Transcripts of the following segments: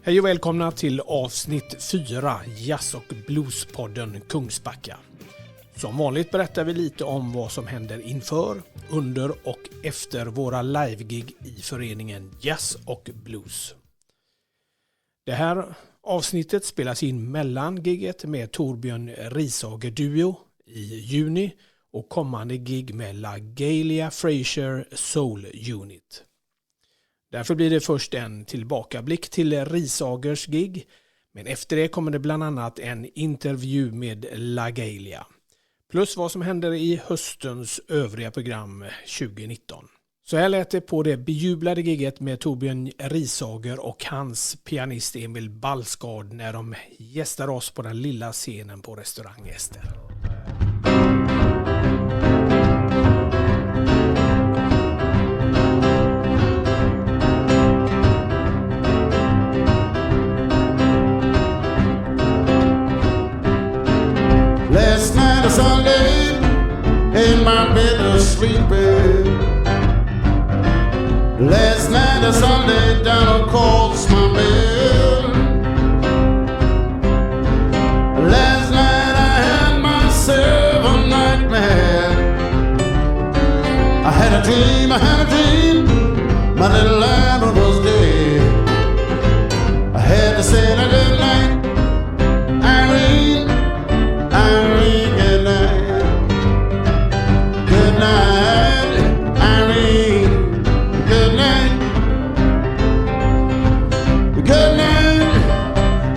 Hej och välkomna till avsnitt 4, Jazz och Blues-podden Kungsbacka. Som vanligt berättar vi lite om vad som händer inför, under och efter våra livegig i föreningen Jazz&Blues. Det här avsnittet spelas in mellan gigget med Torbjörn Risager Duo i juni och kommande gig med LaGaylia Frazier Soul Unit. Därför blir det först en tillbakablick till Risagers gig, men efter det kommer det bland annat en intervju med LaGaylia. Plus vad som händer i höstens övriga program 2019. Så här lät det på det bejublade gigget med Torbjörn Risager och hans pianist Emil Ballskard när de gästar oss på den lilla scenen på restaurang Ester. Last night as I lay in my bed sleeping. Last night as I lay down across my bed. Last night I had myself a nightmare. I had a dream, my little lamb was dead. I had to say a good night, Irene, good night. Good night, Irene. Good night. Good night,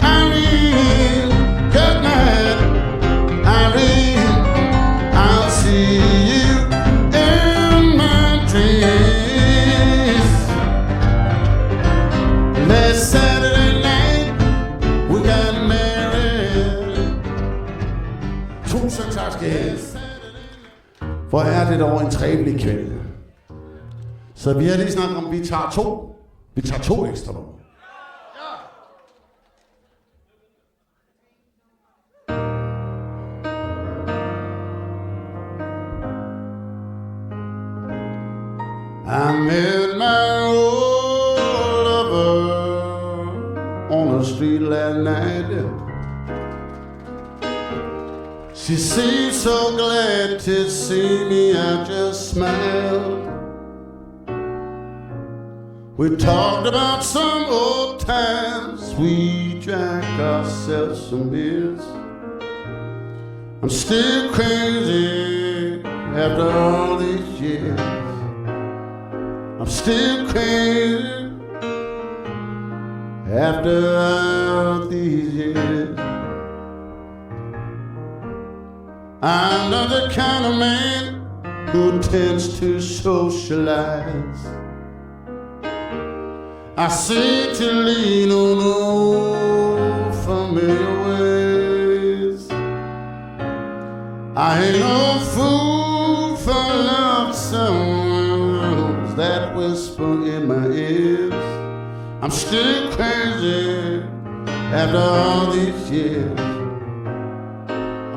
Irene. Good night, Irene. I'll see you in my dreams. Last Saturday night we got married. Tusind tak skal I have. Hvor er det dog en trevelig kveld. Så vi har lige snakket om, vi tager to ekstra nummer. I met my old lover on the street last night. She seemed so glad to see me, I just smiled. We talked about some old times, we drank ourselves some beers. I'm still crazy after all these years. I'm still crazy after all these years. I'm not the kind of man who tends to socialize. I seem to lean on old familiar ways. I ain't no fool for love songs that whisper in my ears. I'm still crazy after all these years.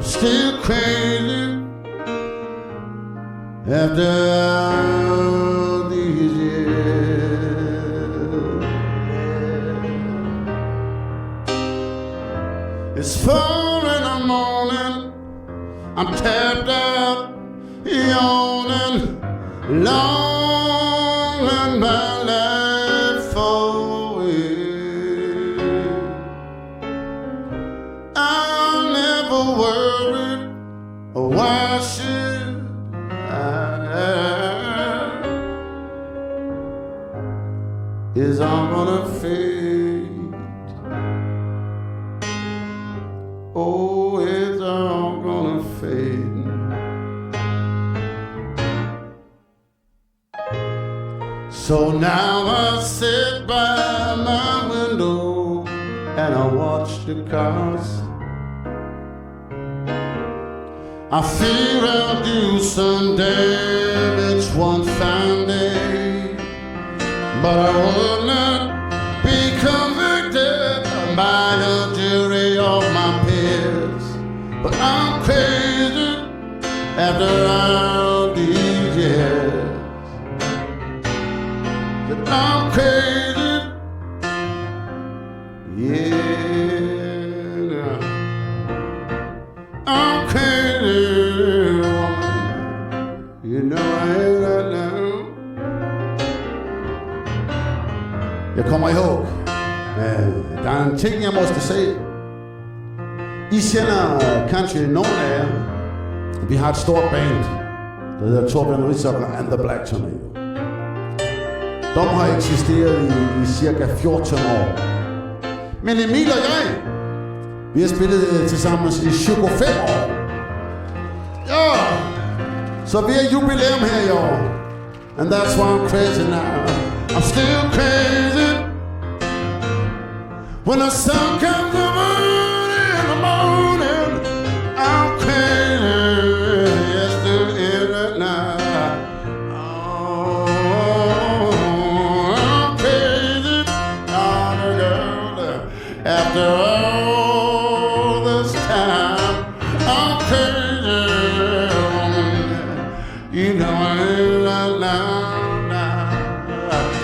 Still crazy after all these years. It's 4 in the morning, I'm tapped out, yawning, long in my life away. I'll never worry, why should I? Is all gonna fade? Oh, it's all gonna fade. So now I sit by my window and I watch the cars. I fear I'll do some damage one fine day, but I will not be convicted by a jury of my peers. But I'm I'm crazy after all these years. That I'm crazy, yeah. I'm crazy, you know I ain't that now. Jag kommer ihåg, det är en ting jag måste säga. I känner kanske någon av er. Vi har ett stort band. Det heter Torbjörn Risager and the Black Tornado. De har existerat i cirka 14 år. Men Emil och jag, vi har spelat tillsammans i 25 år. Ja, så vi har jubileum här i år. And that's why I'm crazy now. I'm still crazy when the sun comes over in the morning. I'm crazy, yes, still in it now. Oh, I'm crazy, oh, girl. After all this time, I'm crazy. You know I ain't right now.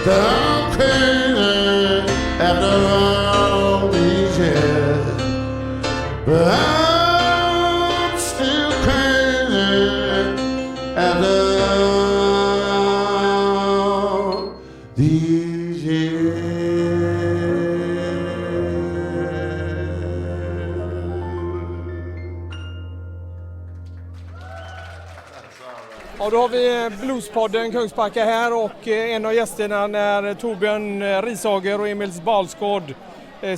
I'm crazy after all these years, but I'm still crazy after all these years. Ja, då har vi Bluespodden Kungsbacka här och en av gästerna när Torbjörn Risager och Emils Balsgård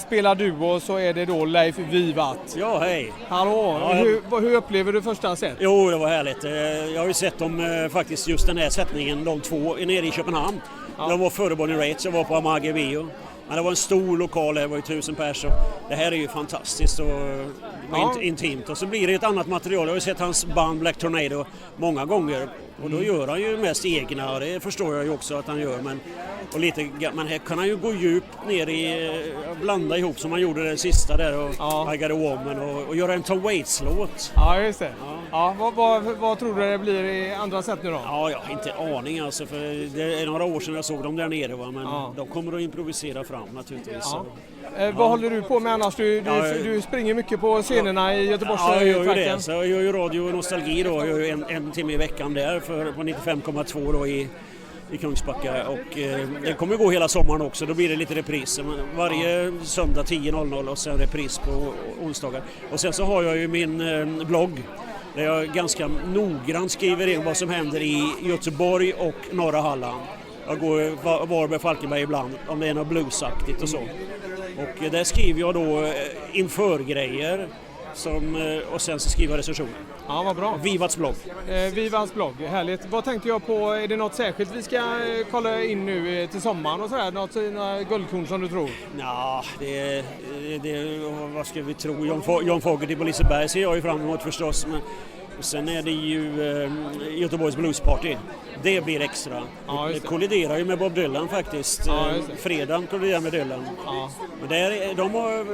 spelar duo så är det då Leif Vivat. Ja, hej. Hallå, Ja, hur upplever du första set? Jo, det var härligt. Jag har ju sett dem faktiskt just den här sättningen, de två nere i Köpenhamn. Ja. De var före Bonnie Raitt, jag var på Amage Bio. Men det var en stor lokal, det var ju 1000 personer. Det här är ju fantastiskt och intimt. Och så blir det ett annat material. Jag har ju sett hans band Black Tornado många gånger. Och då gör han ju mest egna, och det förstår jag ju också att han gör. Men här kan han ju gå djupt ner i, blanda ihop som han gjorde det sista där och I Got a Woman och göra en Tom Waits-låt. Ja, just det. Ja. Vad tror du det blir i andra set nu då? Ja, jag har inte aning alltså, för det är några år sedan jag såg dem där nere, va? Men de kommer att improvisera fram naturligtvis. Ja. Vad håller du på med annars? Du springer mycket på scenerna i Göteborgs jag gör ju det. Så jag gör ju radio och nostalgi då. Jag gör ju en timme i veckan där på 95,2 då i Kungsbacka, och det kommer gå hela sommaren också. Då blir det lite repris varje söndag 10.00 och sen repris på onsdagar. Och sen så har jag ju min blogg där jag ganska noggrant skriver in vad som händer i Göteborg och norra Halland. Jag går Varberg, Falkenberg ibland om det är något bluesaktigt och så. Och där skriver jag då inför-grejer och sen så skriver jag recensioner. Ja, vad bra. Vivats blogg. Vivats blogg, härligt. Vad tänkte jag på, är det något särskilt vi ska kolla in nu till sommaren och sådär? Några guldkorn som du tror? Ja, det vad ska vi tro? John Fogerty på Liseberg ser jag ju fram emot förstås. Men sen är det ju Göteborgs Bluesparty. Det blir extra. Ja, det kolliderar ju med Bob Dylan faktiskt. Ja, fredagen kolliderar med Dylan. Ja. Men de har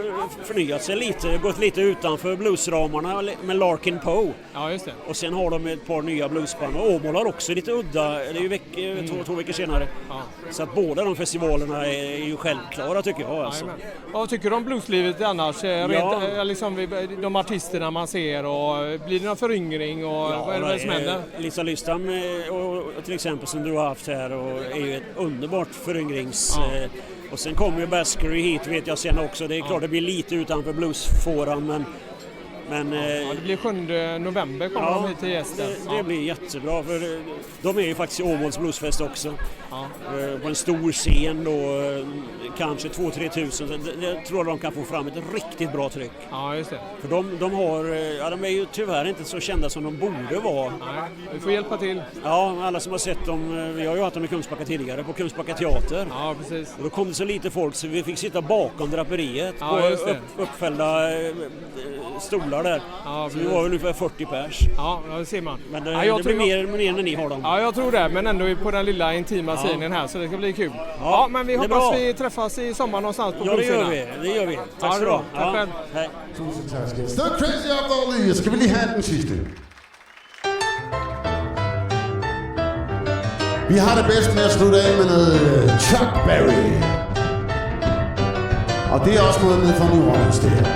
förnyat sig lite, gått lite utanför bluesramarna med Larkin Poe. Ja, just det. Och sen har de ett par nya bluesband. Och Åmål har också lite udda, det är ju två veckor senare. Ja. Så att båda de festivalerna är ju självklara tycker jag. Alltså. Vad tycker du om blueslivet annars? Liksom, de artisterna man ser, och blir det någon föryngring och vad är det som händer? Lisa Lystam och till exempel som du har haft här och är ju ett underbart föryngrings... och sen kommer ju Baskery hit vet jag sen också. Det är klart det blir lite utanför bluesfåran men det blir 7 november kommer de hit till gästen. Det blir jättebra, för de är ju faktiskt i Åmåls Bluesfest också. På en stor scen då, kanske 2-3 tusen. Jag tror de kan få fram ett riktigt bra tryck. Ja, just det. För de är ju tyvärr inte så kända som de borde vara. Nej, vi får hjälpa till. Ja, alla som har sett dem, vi har ju haft dem i Kungsbacka tidigare, på Kungsbacka teater. Ja, precis. Och då kom det så lite folk så vi fick sitta bakom draperiet på uppfällda stolar där. Ja, så vi var ungefär 40 pers. Ja, det ser man. Men det jag blir mer när ni har dem. Ja, jag tror det. Men ändå på den lilla intima scenen här, så det ska bli kul. Ja, men vi hoppas vi träffas i sommar någonstans på Bluescena. Det gör vi. Tack så bra. bra. Tack själv. Hej. Så crazy of all ska vi lige have den sidste. Vi har det bedst med at slutte af med noget Chuck Berry. Og det er også noget ned fra New Orleans, det her.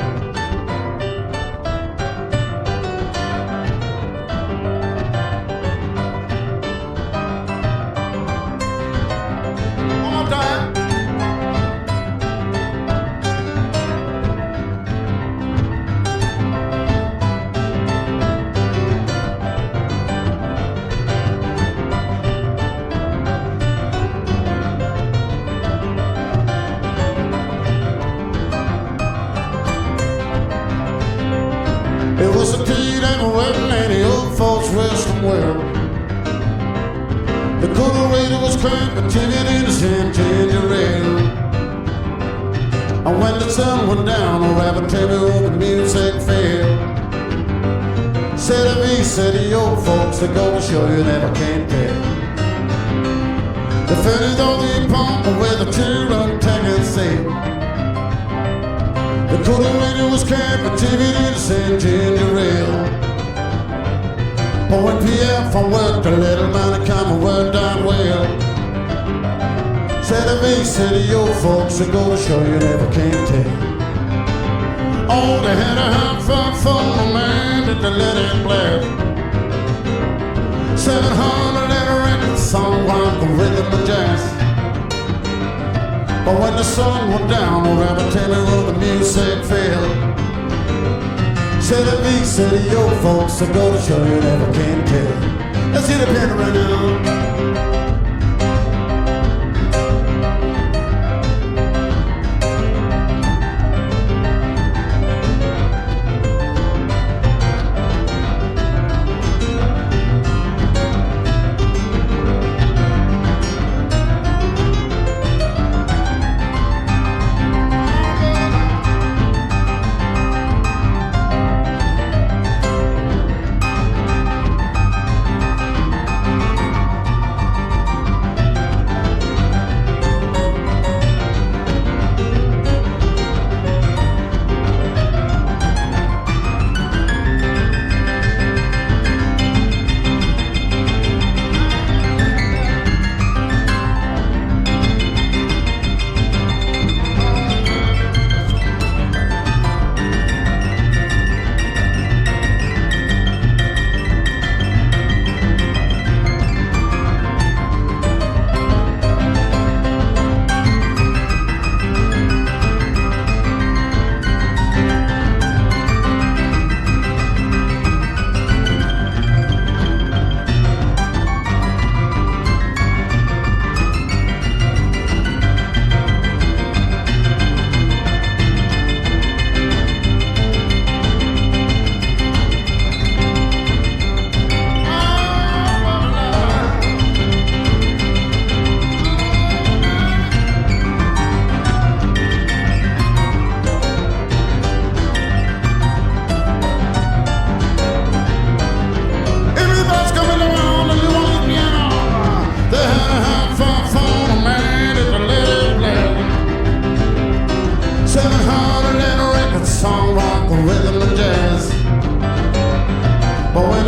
It was a deed and a wedding and the old folks resting well. The color radio was cranked, but TV in the sand ginger ale. And when the sun went down, a rabbit table where the music fell. Said the old folks, they go to show you never can tell. The furnace on the pump where the children take and sing. The color radio was cranked, but TV in the sand ginger ale. But when Pierre from work, the little man come and work down well. Said the old folks, they go to show you never can tell. Oh, they had a hot fun phone, a man that they let it blast. 700 letter record song, like the rhythm of jazz. But when the sun went down, the rabbit table where the music fell. Said the old folks, they go to show you never can tell. Let's hit the piano right now.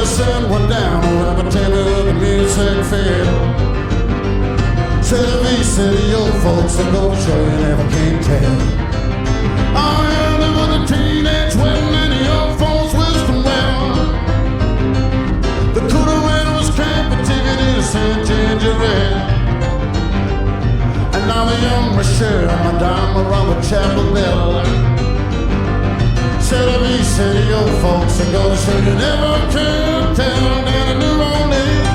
sun went down, around the table the music fell. Said the old folks that go to show you never can tell. Oh yeah, there was a teenage wedding and the old folks wisdom well. The cooler rain was cramped, but ticket is St. Ginger Ale. And now the young Michelle and Madame around the chapel bell. Said the old folks that go to show you never can tell. Down in New Orleans,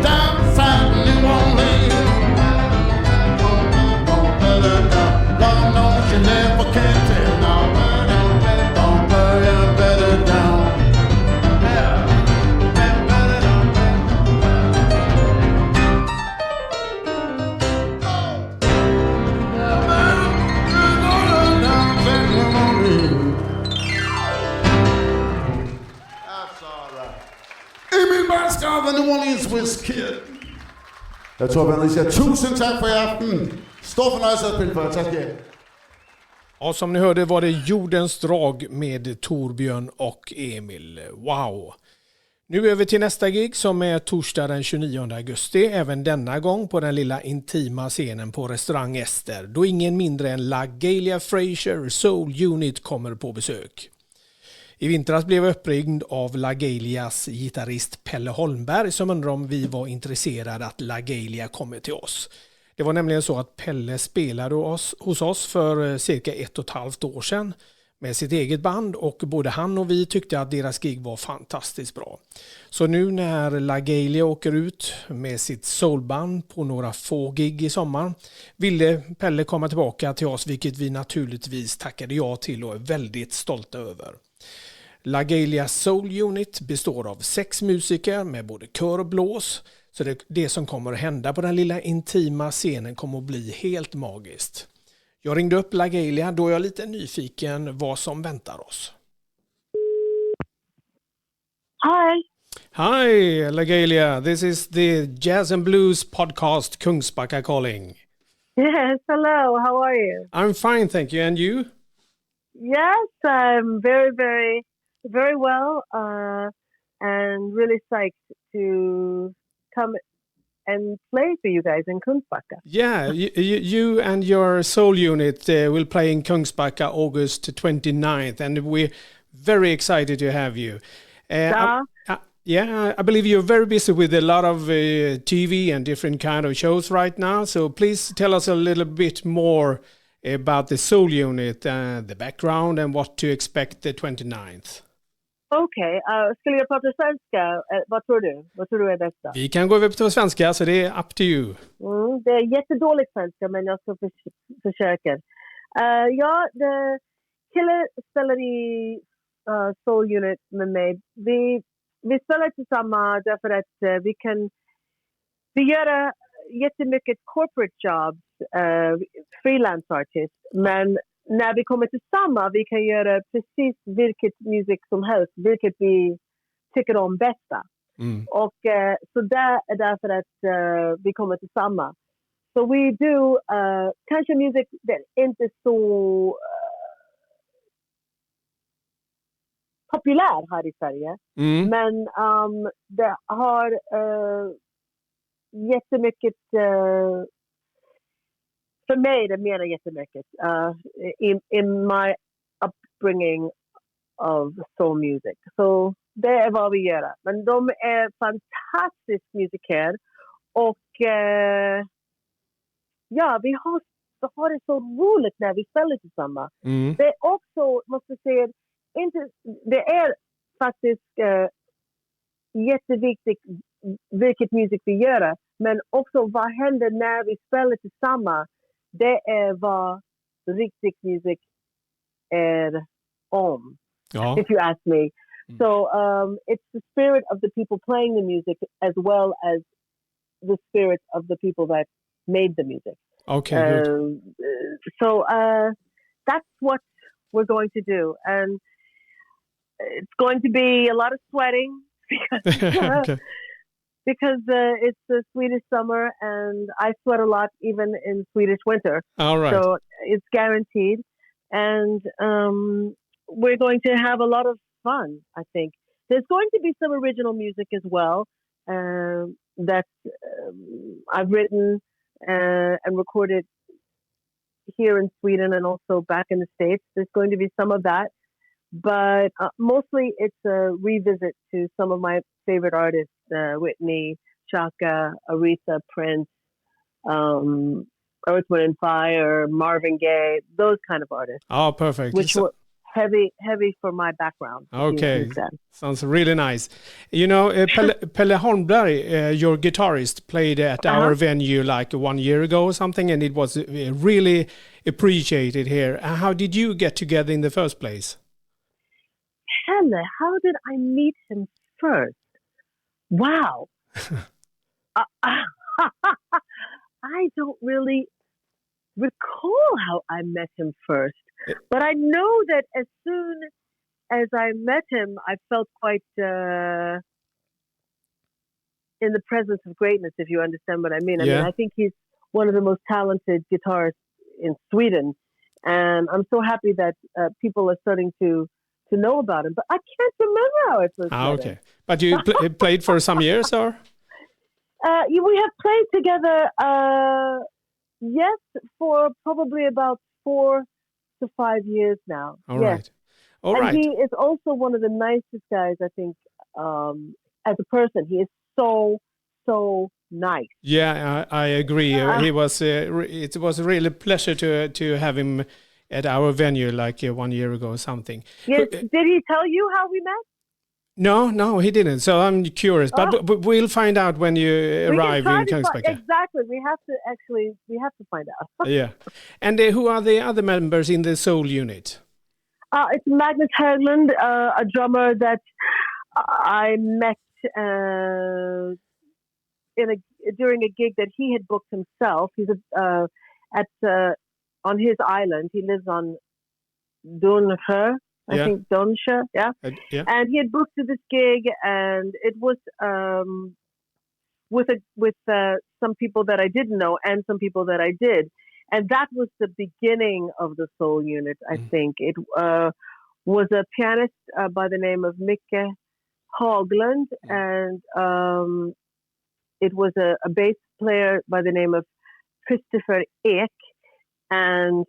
down flat in New Orleans. Lord knows you never can tell. No, don't burn you better down. älskar av New Orleans Whiskey. Jag tror att vi säger tusen tack för i aften. Stor förnöjelse att spela för. Tack ska jag. Ja, som ni hörde var det Jordens drag med Torbjörn och Emil. Wow! Nu över till nästa gig som är torsdag den 29 augusti. Även denna gång på den lilla intima scenen på restaurang Efter. Då ingen mindre än LaGaylia Frazier Soul Unit kommer på besök. I vintras blev jag uppringd av LaGaylias gitarrist Pelle Holmberg som undrade om vi var intresserade att LaGaylia kommer till oss. Det var nämligen så att Pelle spelade hos oss för cirka 1,5 år sedan med sitt eget band och både han och vi tyckte att deras gig var fantastiskt bra. Så nu när LaGaylia åker ut med sitt soulband på några få gig i sommar ville Pelle komma tillbaka till oss, vilket vi naturligtvis tackade ja till och är väldigt stolta över. LaGaylia Soul Unit består av 6 musiker med både kör och blås. Så det som kommer att hända på den lilla intima scenen kommer att bli helt magiskt. Jag ringde upp LaGaylia då jag är lite nyfiken vad som väntar oss. Hi. Hi LaGaylia, this is the Jazz&Blues podcast Kungsbacka calling. Yes, hello, how are you? I'm fine, thank you. And you? Yes, I'm very, very, very well and really psyched to come and play for you guys in Kungsbacka. Yeah, you and your soul unit will play in Kungsbacka August 29th, and we're very excited to have you. I believe you're very busy with a lot of TV and different kind of shows right now, so please tell us a little bit more about the soul unit, the background and what to expect the 29th. Okej, skulle jag prata svenska? Vad tror du? Vad tror du är bästa? Vi kan gå över på svenska, så det är up to you. Det är jättedåligt svenska, men jag ska försöka. Killen spelar i Soul Unit med mig. Vi spelar tillsammans därför att vi gör jättemycket corporate jobs, freelance artist, men när vi kommer tillsammans vi kan göra precis vilket musik som helst, vilket vi tycker om bästa. Och så det är därför att vi kommer tillsammans. Så we do kanske musik det är inte så populär här i Sverige. Men det har jättemycket för mig det menar jättemycket in my upbringing of soul music. Så det är vad vi gör. Men de är fantastisk musiker och vi har det så roligt när vi spelar tillsammans. Det är också, måste säga, det är faktiskt jätteviktigt vilket musik vi gör, men också vad händer när vi spelar tillsammans. Det är vad riktig musik är om. Ja. If you ask me. So it's the spirit of the people playing the music as well as the spirit of the people that made the music. Okay. So that's what we're going to do, and it's going to be a lot of sweating because it's the Swedish summer and I sweat a lot even in Swedish winter. All right. So it's guaranteed, and we're going to have a lot of fun, I think. There's going to be some original music as well that I've written and recorded here in Sweden and also back in the States. There's going to be some of that. But mostly it's a revisit to some of my favorite artists, Whitney, Chaka, Aretha, Prince, Earth, Wind & Fire, Marvin Gaye, those kind of artists. Oh, perfect. Which were heavy for my background. Okay, sounds really nice. You know, Pelle Holmberg, your guitarist, played at our venue like 1 year ago or something, and it was really appreciated here. How did you get together in the first place? Pelle, how did I meet him first? Wow. I don't really recall how I met him first. But I know that as soon as I met him, I felt quite in the presence of greatness, if you understand what I mean. I Yeah. mean, I think he's one of the most talented guitarists in Sweden, and I'm so happy that people are starting to know about him. But I can't remember how I first met him. Okay. But you played for some years, or? We have played together, yes, for probably about 4 to 5 years now. All yes. right. All and right. he is also one of the nicest guys, I think, as a person. He is so nice. Yeah, I agree. He was. It was a really pleasure to have him at our venue like 1 year ago or something. Yes. Did he tell you how we met? No, he didn't. So I'm curious, but we'll find out when you arrive in Kungsbacka. Exactly. We have to find out. Yeah. And who are the other members in the soul unit? It's Magnus Höglund, a drummer that I met during a gig that he had booked himself. He's on his island. He lives on Donsjö. I think Donsjö, yeah. Yeah. And he had booked this gig, and it was with some people that I didn't know and some people that I did, and that was the beginning of the soul unit. I think it was a pianist by the name of Micke Haglund, and it was a bass player by the name of Christopher Ek, and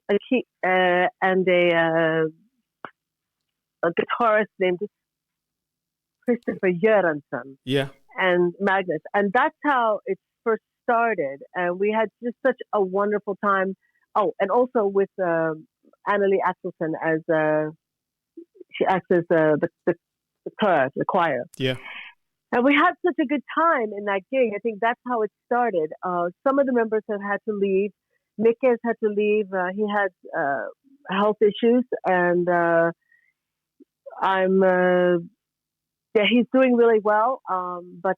a guitarist named Christopher Göransson. Yeah. And Magnus. And that's how it first started. And we had just such a wonderful time. Oh, and also with Anneli Axelsson as she acts as the choir. Yeah. And we had such a good time in that gig. I think that's how it started. Some of the members have had to leave. Mick has had to leave. He had health issues, and he's doing really well, but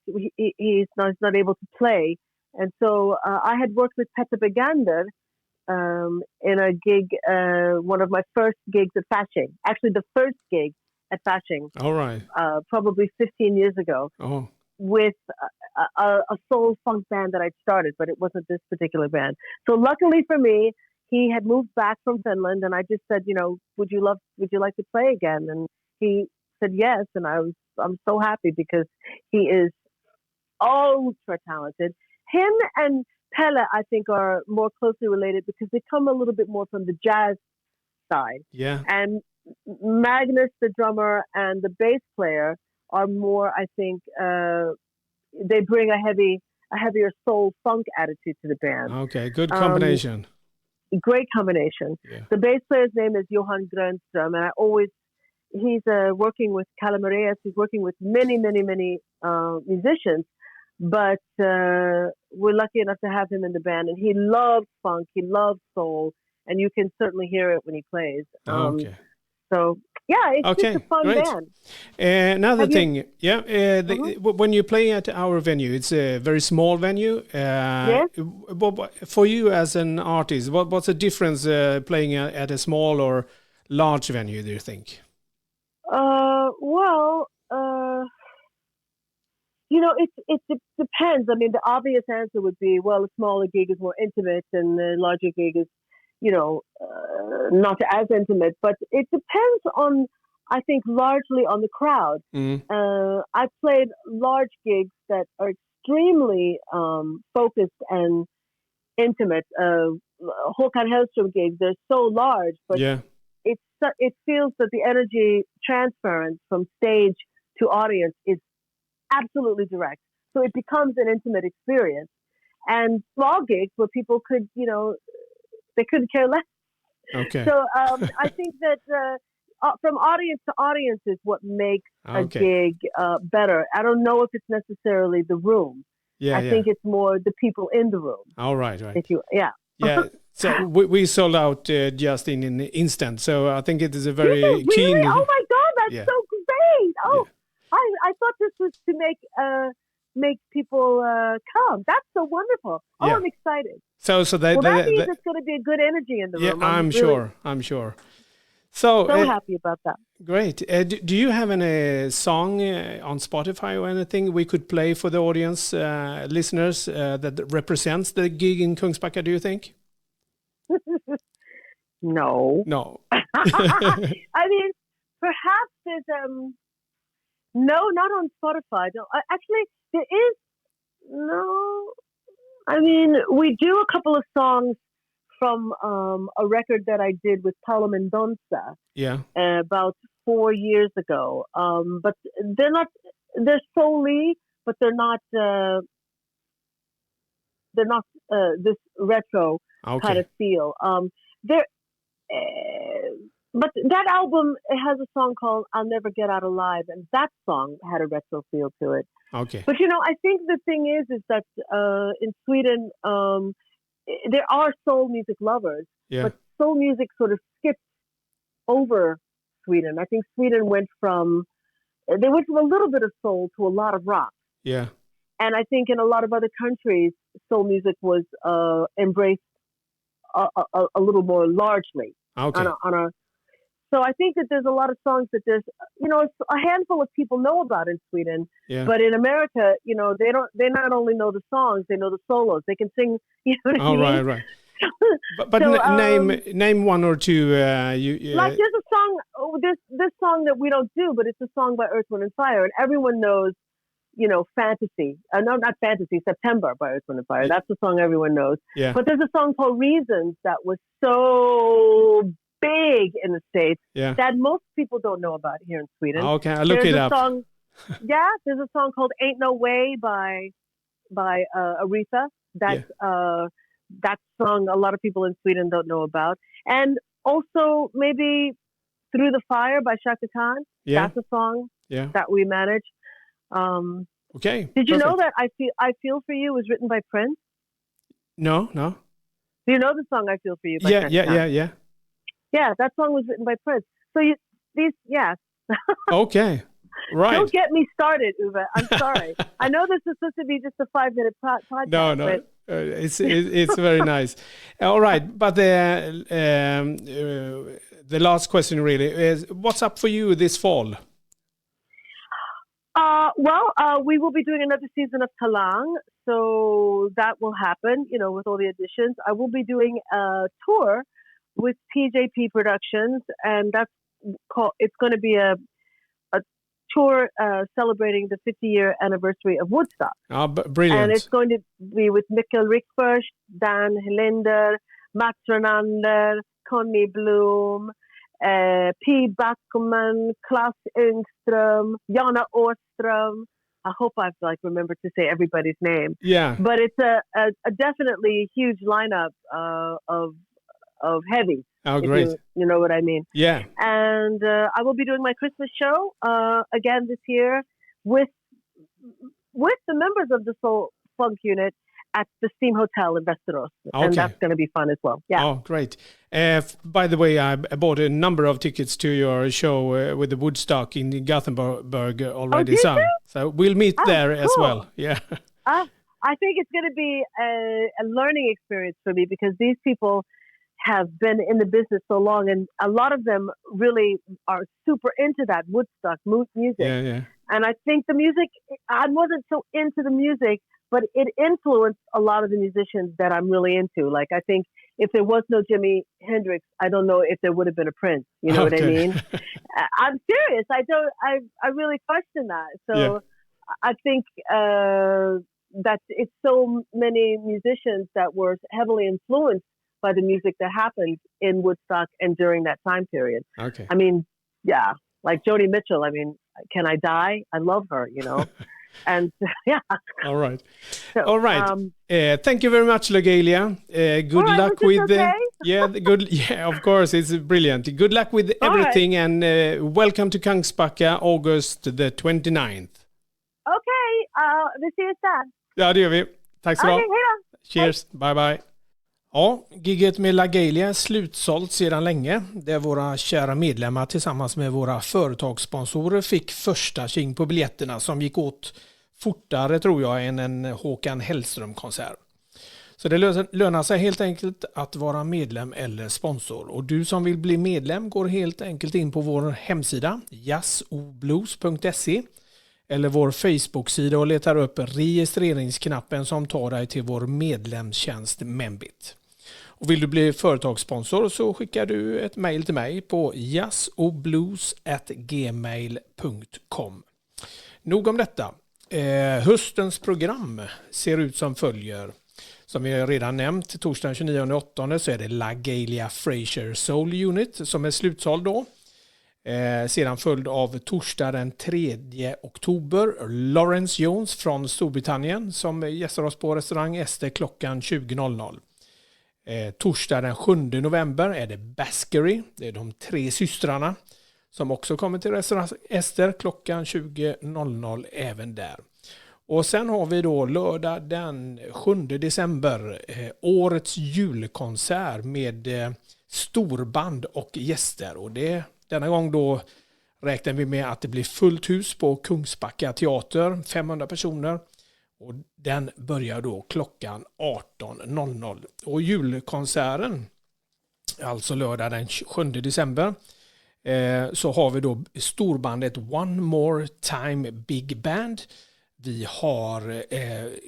he's not able to play. And so I had worked with Petter Begander in a gig, one of my first gigs at Fasching. Actually, the first gig at Fasching. All right. Probably 15 years ago. Oh. With a soul funk band that I'd started, but it wasn't this particular band. So luckily for me, he had moved back from Finland, and I just said, would you like to play again? And he said yes, and I'm so happy because he is ultra talented. Him and Pelle, I think, are more closely related because they come a little bit more from the jazz side. Yeah. And Magnus, the drummer, and the bass player are more, I think, they bring a heavier soul funk attitude to the band. Okay, good combination. Great combination. Yeah. The bass player's name is Johan Grönström, and he's working with Calamareas. He's working with many musicians, but we're lucky enough to have him in the band, and he loves funk, he loves soul, and you can certainly hear it when he plays. Okay. So yeah, it's just a fun band. Another thing, when you play at our venue, it's a very small venue. Yes. For you as an artist, what's the difference playing at a small or large venue, do you think? It depends. I mean, the obvious answer would be, well, a smaller gig is more intimate and the larger gig is, not as intimate. But it depends on, I think, largely on the crowd. I've played large gigs that are extremely focused and intimate. Håkan Hellström gigs, they're so large, but it feels that the energy transference from stage to audience is absolutely direct. So it becomes an intimate experience. And small gigs where people could, they couldn't care less. Okay. So I think that from audience to audience is what makes a gig better. I don't know if it's necessarily the room. I think it's more the people in the room. All right. Yeah. So we sold out just in an instant. So I think it is a very keen. Really? Oh my God, that's so great! Oh, I thought this was to make people come. That's so wonderful. Oh, I'm excited. So that means it's going to be a good energy in the room. I'm sure. So happy about that. Great. Do you have any song on Spotify or anything we could play for the audience, listeners, that represents the gig in Kungsbacka, do you think? No. I mean, perhaps there's no, not on Spotify. No, actually, there is no. I mean, we do a couple of songs from a record that I did with Paolo Mendonça. Yeah. About 4 years ago. But they're solely, but they're not this retro kind of feel. But that album has a song called "I'll Never Get Out Alive," and that song had a retro feel to it. Okay. But I think the thing is that in Sweden there are soul music lovers, but soul music sort of skipped over Sweden. I think Sweden went from a little bit of soul to a lot of rock. Yeah. And I think in a lot of other countries, soul music was embraced a little more largely. Okay. So I think that there's a lot of songs that there's a handful of people know about in Sweden. Yeah. But in America, they not only know the songs, they know the solos. They can sing. You know what I mean? Right. But so, name one or two. Like there's a song. This song that we don't do, but it's a song by Earth, Wind and Fire, and everyone knows. Fantasy. No, not Fantasy. September by Earth, Wind and Fire. That's the song everyone knows. Yeah. But there's a song called Reasons that was so big in the States that most people don't know about here in Sweden. Okay, I'll look it up. There's a song called "Ain't No Way" by Aretha. That song a lot of people in Sweden don't know about. And also maybe "Through the Fire" by Shaka Khan. Yeah. That's a song that we manage. Okay. Did you know that I Feel For You was written by Prince? No. Do you know the song "I Feel For You" by Prince? Yeah. Yeah, that song was written by Prince. So Okay. Right. Don't get me started, Uwe. I'm sorry. I know this is supposed to be just a 5-minute podcast. No. But it's very nice. All right, but the last question really is, what's up for you this fall? We will be doing another season of Talang, so that will happen, with all the additions. I will be doing a tour with PJP Productions, and it's going to be a tour celebrating the 50-year anniversary of Woodstock. Oh, brilliant. And it's going to be with Mikkel Rickfors, Dan Helinder, Mats Renander, Connie Blom, P. Backman, Klaus Engström, Jana Åström. I hope I've remembered to say everybody's name. Yeah. But it's a definitely huge lineup of heavy. Oh, great. You know what I mean? Yeah. And I will be doing my Christmas show again this year with the members of the Soul Funk Unit at the Steam Hotel in Västerås. Okay. And that's going to be fun as well. Yeah. Oh, great. By the way, I bought a number of tickets to your show with the Woodstock in Gothenburg already. So we'll meet there as well. Yeah. I think it's going to be a learning experience for me because these people have been in the business so long, and a lot of them really are super into that Woodstock music. Yeah. And I think the music, I wasn't so into the music, but it influenced a lot of the musicians that I'm really into. Like, I think if there was no Jimi Hendrix, I don't know if there would have been a Prince. You know what I mean? I'm serious. I really question that. So I think that it's so many musicians that were heavily influenced by the music that happened in Woodstock and during that time period. Okay. I mean, yeah, like Joni Mitchell. I mean, Can I Die? I love her, And yeah. All right. So, all right. Thank you very much, LaGaylia. Good luck with of course, it's brilliant. Good luck with everything, and welcome to Kungsbacka, August the 29th. Okay, vi ses där. Ja, det gör vi. Tack så mycket. Cheers. Bye bye. Ja, gigget med LaGaylia är slutsålt sedan länge. Där våra kära medlemmar tillsammans med våra företagssponsorer fick första tjing på biljetterna som gick åt fortare, tror jag, än en Håkan Hellström-konsert. Så det lönar sig helt enkelt att vara medlem eller sponsor. Och du som vill bli medlem går helt enkelt in på vår hemsida jazz&blues.se eller vår Facebook-sida och letar upp registreringsknappen som tar dig till vår medlemstjänst Membit. Och vill du bli företagssponsor så skickar du ett mejl till mig på jazz&blues@gmail.com. Nog om detta. Höstens program ser ut som följer. Som vi redan nämnt, torsdagen 29/8 så är det LaGaylia Frazier Soul Unit som är slutsåld då. Sedan följd av torsdag den 3 oktober Lawrence Jones från Storbritannien som gästar oss på restaurang Efter klockan 20.00. Torsdag den 7 november är det Bättre, det är de 3 systrarna som också kommer till restaurang Efter klockan 20.00 även där. Och sen har vi då lördag den 7 december årets julkonsert med storband och gäster. Och denna gång då räknar vi med att det blir fullt hus på Kungsbacka teater, 500 personer. Och den börjar då klockan 18.00. Och julkonserten, alltså lördag den 7 december, så har vi då storbandet One More Time Big Band. Vi har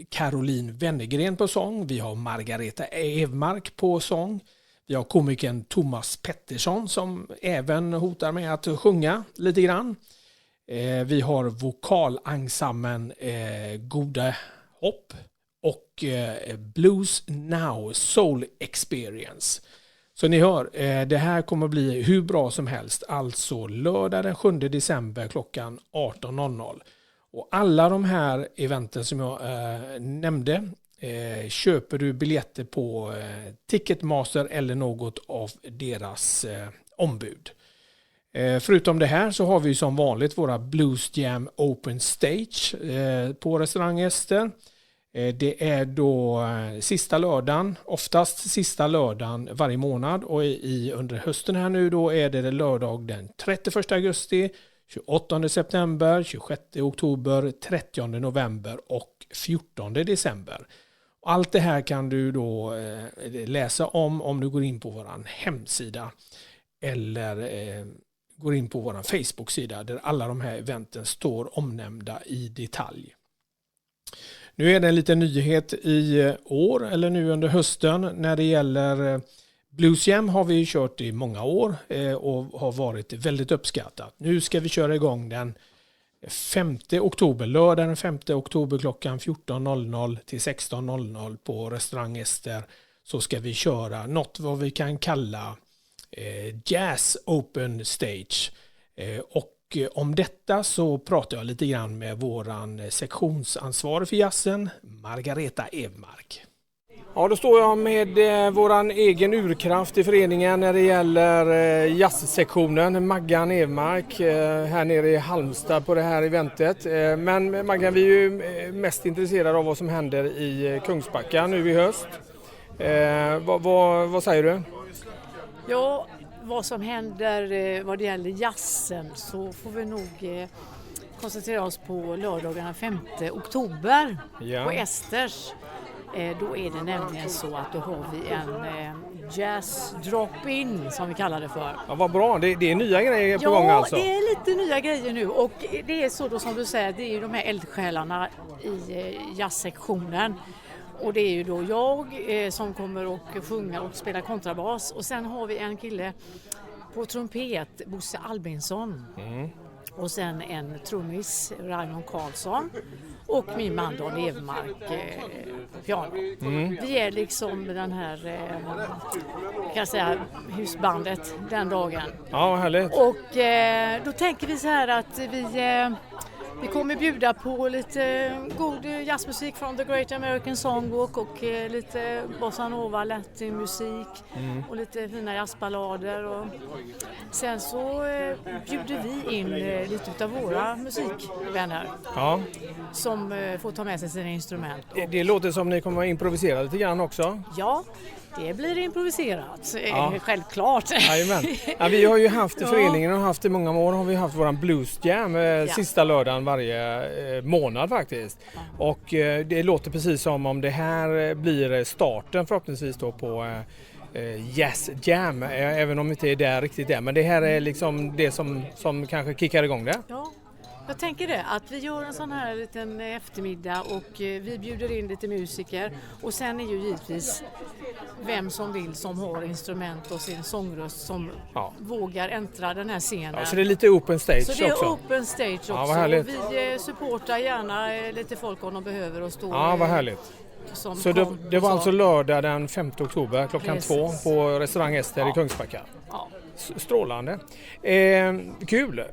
Caroline Wennergren på sång. Vi har Margareta Evmark på sång. Vi har komikern Thomas Pettersson som även hotar med att sjunga lite grann. Vi har vokalensemblen Goda Hopp och Blues Now Soul Experience. Så ni hör, det här kommer bli hur bra som helst. Alltså lördag den 7 december klockan 18.00. Och alla de här eventen som jag nämnde köper du biljetter på Ticketmaster eller något av deras ombud. Förutom det här så har vi som vanligt våra Blues Jam Open Stage på restaurang Efter. Det är då oftast sista lördagen varje månad och under hösten här nu då är det lördag den 31 augusti, 28 september, 26 oktober, 30 november och 14 december. Allt det här kan du då läsa om du går in på vår hemsida eller går in på vår Facebook-sida där alla de här eventen står omnämnda i detalj. Nu är det en liten nyhet i år eller nu under hösten när det gäller Blues Jam har vi kört i många år och har varit väldigt uppskattat. Nu ska vi köra igång den 5 oktober, lördag den 5 oktober klockan 14.00 till 16.00 på restaurang Efter så ska vi köra något vad vi kan kalla Jazz Open Stage. Och om detta så pratar jag lite grann med våran sektionsansvarig för jazzen, Margareta Evmark. Ja, då står jag med våran egen urkraft i föreningen när det gäller jazzsektionen, Maggan Evmark, här nere i Halmstad på det här eventet. Men Maggan, vi är ju mest intresserade av vad som händer i Kungsbacka nu i höst. Vad säger du? Ja, vad som händer vad det gäller jazzen så får vi nog koncentrera oss på lördagen 5 oktober på Esters. Då är det nämligen så att då har vi en jazz drop-in som vi kallar det för. Ja, vad bra, det är nya grejer på gång alltså. Ja, det är lite nya grejer nu och det är så då som du säger, det är ju de här eldsjälarna i jazzsektionen. Och det är ju då jag som kommer att sjunga och spela kontrabas och sen har vi en kille på trumpet, Bosse Albinsson. Och sen en trummis, Raymond Karlsson. Och min man Dan Evmark på piano. Vi är liksom den här kan jag säga, husbandet den dagen. Ja, härligt. Och då tänker vi så här att vi kommer bjuda på lite god jazzmusik från The Great American Songbook och lite bossa nova, latinmusik och lite fina jazzballader. Och sen så bjuder vi in lite av våra musikvänner som får ta med sig sina instrument. Det låter som ni kommer att improvisera lite grann också. Ja, Det blir improviserat, självklart. Ja, vi har ju haft i föreningen och haft i många år har vi haft våran blues jam sista lördagen varje månad faktiskt. Och det låter precis som om det här blir starten förhoppningsvis då på Jazz Jam, även om det inte är där riktigt där. Men det här är liksom det som kanske kickar igång det. Ja. Jag tänker det, att vi gör en sån här liten eftermiddag och vi bjuder in lite musiker och sen är ju givetvis vem som vill som har instrument och sin sångröst som vågar äntra den här scenen. Ja, så det är lite open stage också? Så det är open stage också. Ja, vad härligt. Vi supportar gärna lite folk om de behöver och stå. Ja, vad härligt. Så det var alltså lördag den 5 oktober klockan 2 på restaurang Efter i Kungsbacka. Ja. Strålande. Kul.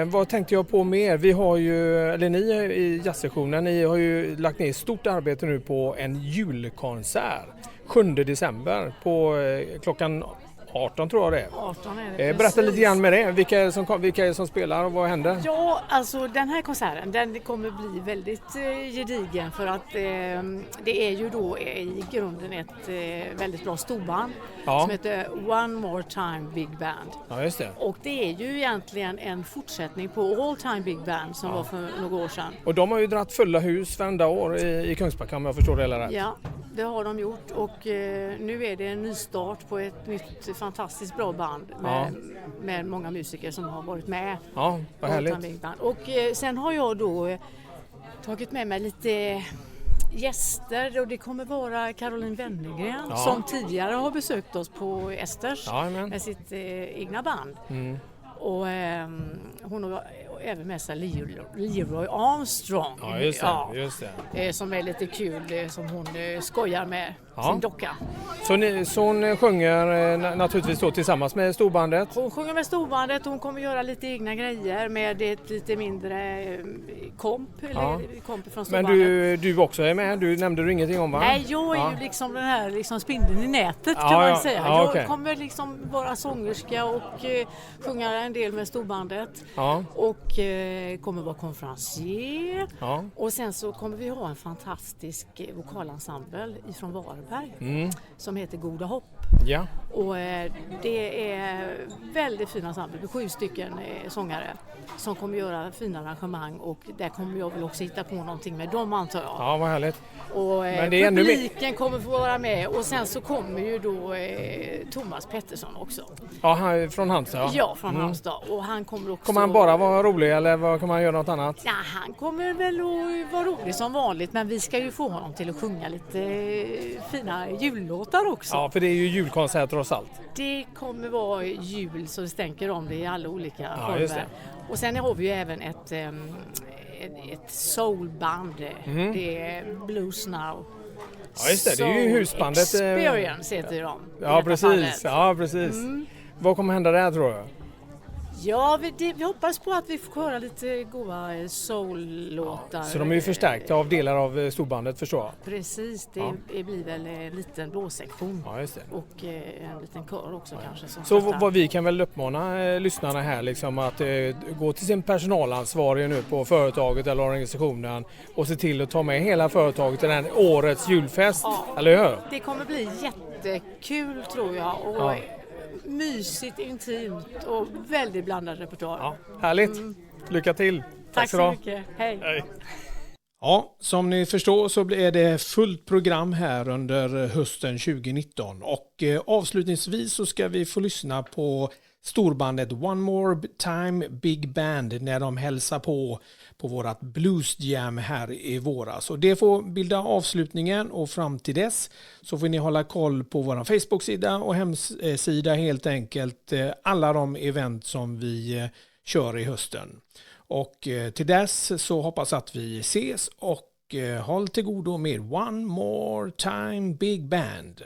Vad tänkte jag på mer? Vi har ju, eller ni i jazzsektionen, ni har ju lagt ner stort arbete nu på en julkonsert 7 december på klockan 18 tror jag det är. 18 är det. Berätta lite grann med det. Vilka är det som spelar och vad händer? Ja, alltså den här konserten den kommer bli väldigt gedigen för att det är ju då i grunden ett väldigt bra storband som heter One More Time Big Band. Ja, just det. Och det är ju egentligen en fortsättning på All Time Big Band som var för några år sedan. Och de har ju dratt fulla hus varenda år i Kungsbacka om jag förstår det rätt. Ja, det har de gjort och nu är det en ny start på ett nytt fantastiskt bra band med många musiker som har varit med. Ja, vad härligt. Och sen har jag då tagit med mig lite gäster och det kommer vara Caroline Wennergren som tidigare har besökt oss på Esters med sitt egna band. Mm. Och hon har även med sig Leroy Armstrong. Ja, just det. Som är lite kul, som hon skojar med sin docka. Så hon sjunger naturligtvis då tillsammans med storbandet? Hon sjunger med storbandet, hon kommer göra lite egna grejer med ett lite mindre komp från storbandet. Men du också är med? Du nämnde ingenting om, va? Nej, jag är ju liksom den här liksom spindeln i nätet kan man säga. Jag kommer liksom vara sångerska och sjunga en del med storbandet. Ja. Och kommer vara konferencier. Ja. Och sen så kommer vi ha en fantastisk vokalensemble ifrån Våra som heter Goda Hopp. Ja. Och det är väldigt fina ensemble, 7 stycken sångare som kommer göra fina arrangemang och där kommer jag väl också hitta på någonting med dem antar jag. Ja, vad härligt. Och men det är publiken kommer få vara med och sen så kommer ju då Thomas Pettersson också. Ja, han från Halmstad. Ja, från Halmstad. Och han kommer också... Kommer han bara vara rolig eller kommer han göra något annat? Ja, han kommer väl att vara rolig som vanligt men vi ska ju få honom till att sjunga lite fina jullåtar också. Ja, för det är ju julkonsert trots allt. Det kommer vara jul så det stänker om det i alla olika former. Och sen har vi ju även ett soulband. Det är Blues Now. Ja, just det. Det är ju husbandet. Experience heter de. Ja, precis. Ja, precis. Vad kommer hända där tror du? Ja, vi hoppas på att vi får höra lite goda soul-låtar. Ja, så de är ju förstärkta av delar av storbandet förstår jag. Precis, det blir väl en liten blåsektion. Ja, just det. Och en liten kör också kanske. Så vad vi kan väl uppmana lyssnarna här liksom att gå till sin personalansvarig nu på företaget eller organisationen och se till att ta med hela företaget till den årets julfest, eller hur? Det kommer bli jättekul tror jag och mysigt, intimt och väldigt blandad repertoar. Ja, härligt. Lycka till. Tack så mycket. Hej. Ja, som ni förstår så är det fullt program här under hösten 2019 och avslutningsvis så ska vi få lyssna på storbandet One More Time Big Band när de hälsar på vårat Blues Jam här i våras. Så det får bilda avslutningen och fram till dess så får ni hålla koll på vår Facebook-sida och hemsida helt enkelt alla de event som vi kör i hösten. Och till dess så hoppas att vi ses och håll till godo med One More Time Big Band.